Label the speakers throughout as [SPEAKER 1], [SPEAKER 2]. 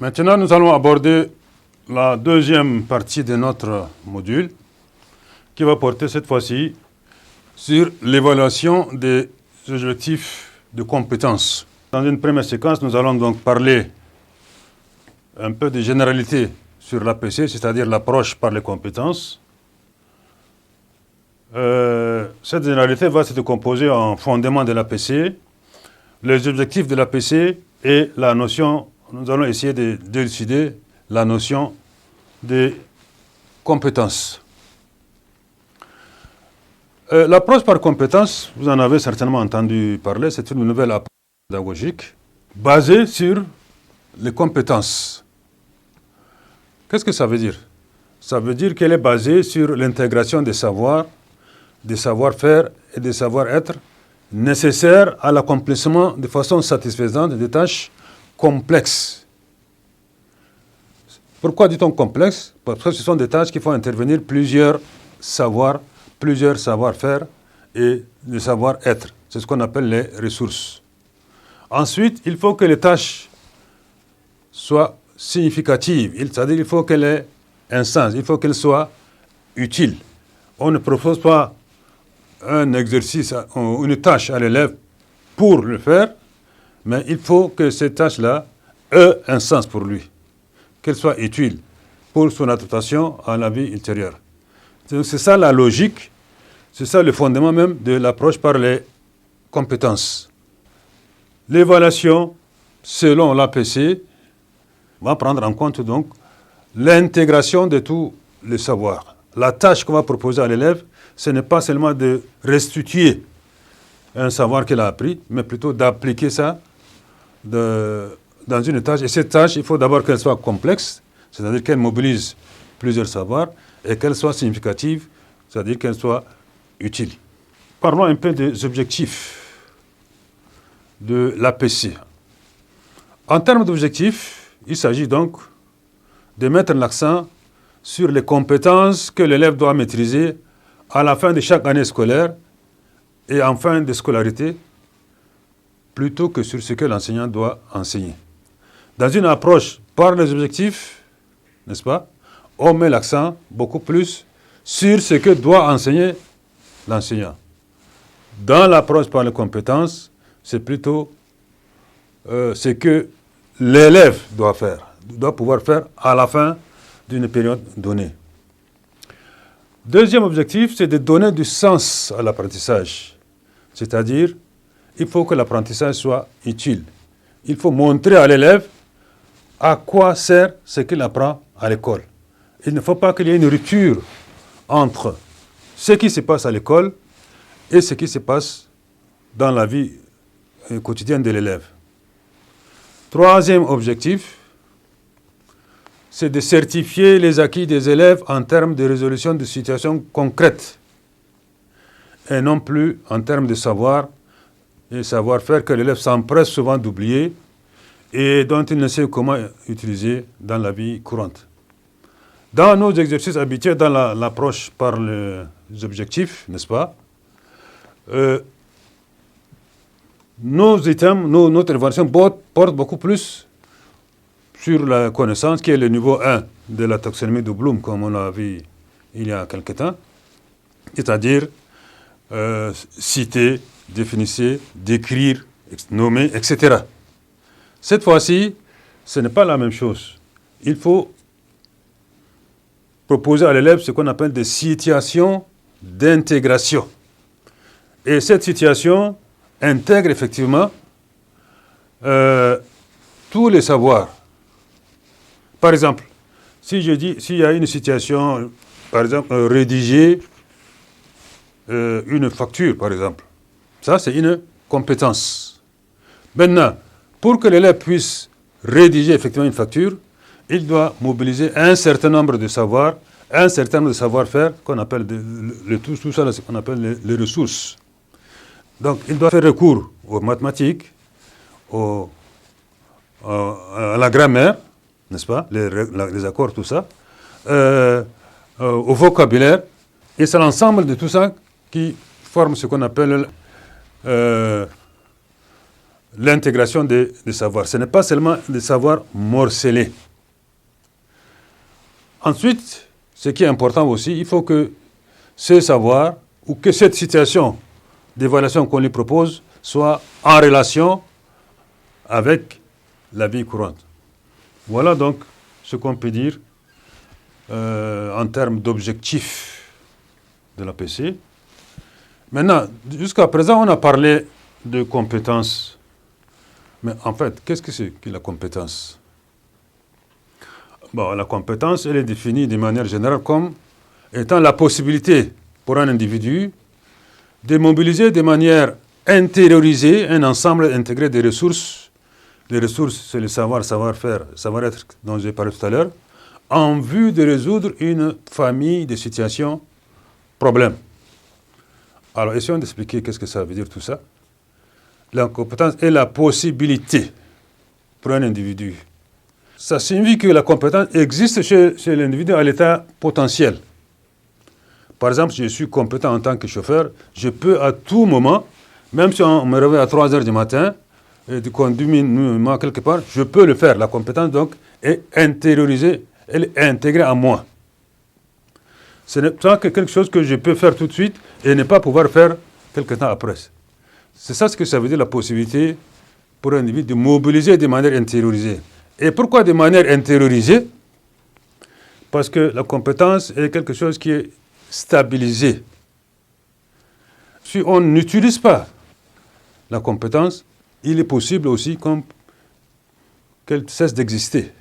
[SPEAKER 1] Maintenant, nous allons aborder la deuxième partie de notre module qui va porter cette fois-ci sur l'évaluation des objectifs de compétences. Dans une première séquence, nous allons donc parler un peu de généralité sur l'APC, c'est-à-dire l'approche par les compétences. Cette généralité va se décomposer en fondement de l'APC, les objectifs de l'APC et la notion, nous allons essayer d'élucider la notion des compétences. L'approche par compétences, vous en avez certainement entendu parler, c'est une nouvelle approche pédagogique basée sur les compétences. Qu'est-ce que ça veut dire? Ça veut dire qu'elle est basée sur l'intégration des savoirs, des savoir-faire et des savoir-être nécessaires à l'accomplissement de façon satisfaisante des tâches complexes. Pourquoi dit-on complexe? Parce que ce sont des tâches qui font intervenir plusieurs savoirs, plusieurs savoir-faire et des savoir-être. C'est ce qu'on appelle les ressources. Ensuite, il faut que les tâches soient significatives, c'est-à-dire il faut qu'elles aient un sens, il faut qu'elles soient utiles. On ne propose pas un exercice ou une tâche à l'élève pour le faire, mais il faut que ces tâches-là aient un sens pour lui, qu'elles soient utiles pour son adaptation à la vie ultérieure. C'est ça la logique, c'est ça le fondement même de l'approche par les compétences. L'évaluation, selon l'APC, va prendre en compte donc l'intégration de tous les savoirs. La tâche qu'on va proposer à l'élève, ce n'est pas seulement de restituer un savoir qu'il a appris, mais plutôt d'appliquer ça dans une tâche. Et cette tâche, il faut d'abord qu'elle soit complexe, c'est-à-dire qu'elle mobilise plusieurs savoirs, et qu'elle soit significative, c'est-à-dire qu'elle soit utile. Parlons un peu des objectifs de l'APC. En termes d'objectifs, il s'agit donc de mettre l'accent sur les compétences que l'élève doit maîtriser à la fin de chaque année scolaire et en fin de scolarité, plutôt que sur ce que l'enseignant doit enseigner. Dans une approche par les objectifs, n'est-ce pas, on met l'accent beaucoup plus sur ce que doit enseigner l'enseignant. Dans l'approche par les compétences, c'est plutôt ce que l'élève doit pouvoir faire à la fin d'une période donnée. Deuxième objectif, c'est de donner du sens à l'apprentissage. C'est-à-dire, il faut que l'apprentissage soit utile. Il faut montrer à l'élève à quoi sert ce qu'il apprend à l'école. Il ne faut pas qu'il y ait une rupture entre ce qui se passe à l'école et ce qui se passe dans la vie quotidienne de l'élève. Troisième objectif, c'est de certifier les acquis des élèves en termes de résolution de situations concrètes et non plus en termes de savoir et savoir-faire que l'élève s'empresse souvent d'oublier et dont il ne sait comment utiliser dans la vie courante. Dans nos exercices habituels, dans l'approche par les objectifs, n'est-ce pas, nos items, notre intervention porte beaucoup plus sur la connaissance, qui est le niveau 1 de la taxonomie de Bloom, comme on l'a vu il y a quelque temps, c'est-à-dire citer, définir, décrire, nommer, etc. Cette fois-ci, ce n'est pas la même chose. Il faut proposer à l'élève ce qu'on appelle des situations d'intégration. Et cette situation intègre effectivement tous les savoirs. Par exemple, si je dis, s'il y a une situation, par exemple, rédiger une facture, par exemple, ça c'est une compétence. Maintenant, pour que l'élève puisse rédiger effectivement une facture, il doit mobiliser un certain nombre de savoirs, un certain nombre de savoir-faire, qu'on appelle tout ça, c'est qu'on appelle les ressources. Donc, il doit faire recours aux mathématiques, à la grammaire, n'est-ce pas, les accords, tout ça, au vocabulaire, et c'est l'ensemble de tout ça qui forme ce qu'on appelle l'intégration des savoirs. Ce n'est pas seulement des savoirs morcelés. Ensuite, ce qui est important aussi, il faut que ce savoir ou que cette situation d'évaluation qu'on lui propose soit en relation avec la vie courante. Voilà donc ce qu'on peut dire en termes d'objectifs de l'APC. Maintenant, jusqu'à présent, on a parlé de compétences. Mais en fait, qu'est-ce que c'est que la compétence? Bon, la compétence, elle est définie de manière générale comme étant la possibilité pour un individu de mobiliser de manière intériorisée un ensemble intégré de ressources. Les ressources, c'est le savoir, savoir-faire, savoir-être dont j'ai parlé tout à l'heure, en vue de résoudre une famille de situations, problèmes. Alors, essayons d'expliquer qu'est-ce que ça veut dire tout ça. La compétence est la possibilité pour un individu. Ça signifie que la compétence existe chez l'individu à l'état potentiel. Par exemple, je suis compétent en tant que chauffeur, je peux à tout moment, même si on me réveille à 3 heures du matin, et de conduire moi quelque part, je peux le faire. La compétence, donc, est intériorisée, elle est intégrée à moi. Ce n'est pas quelque chose que je peux faire tout de suite et ne pas pouvoir faire quelque temps après. C'est ça ce que ça veut dire, la possibilité pour un individu de mobiliser de manière intériorisée. Et pourquoi de manière intériorisée? Parce que la compétence est quelque chose qui est stabilisé. Si on n'utilise pas la compétence, il est possible aussi qu'elle cesse d'exister.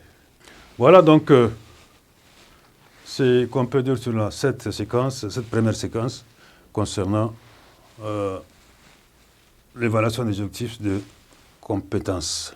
[SPEAKER 1] Voilà donc ce qu'on peut dire sur cette première séquence concernant l'évaluation des objectifs de compétences.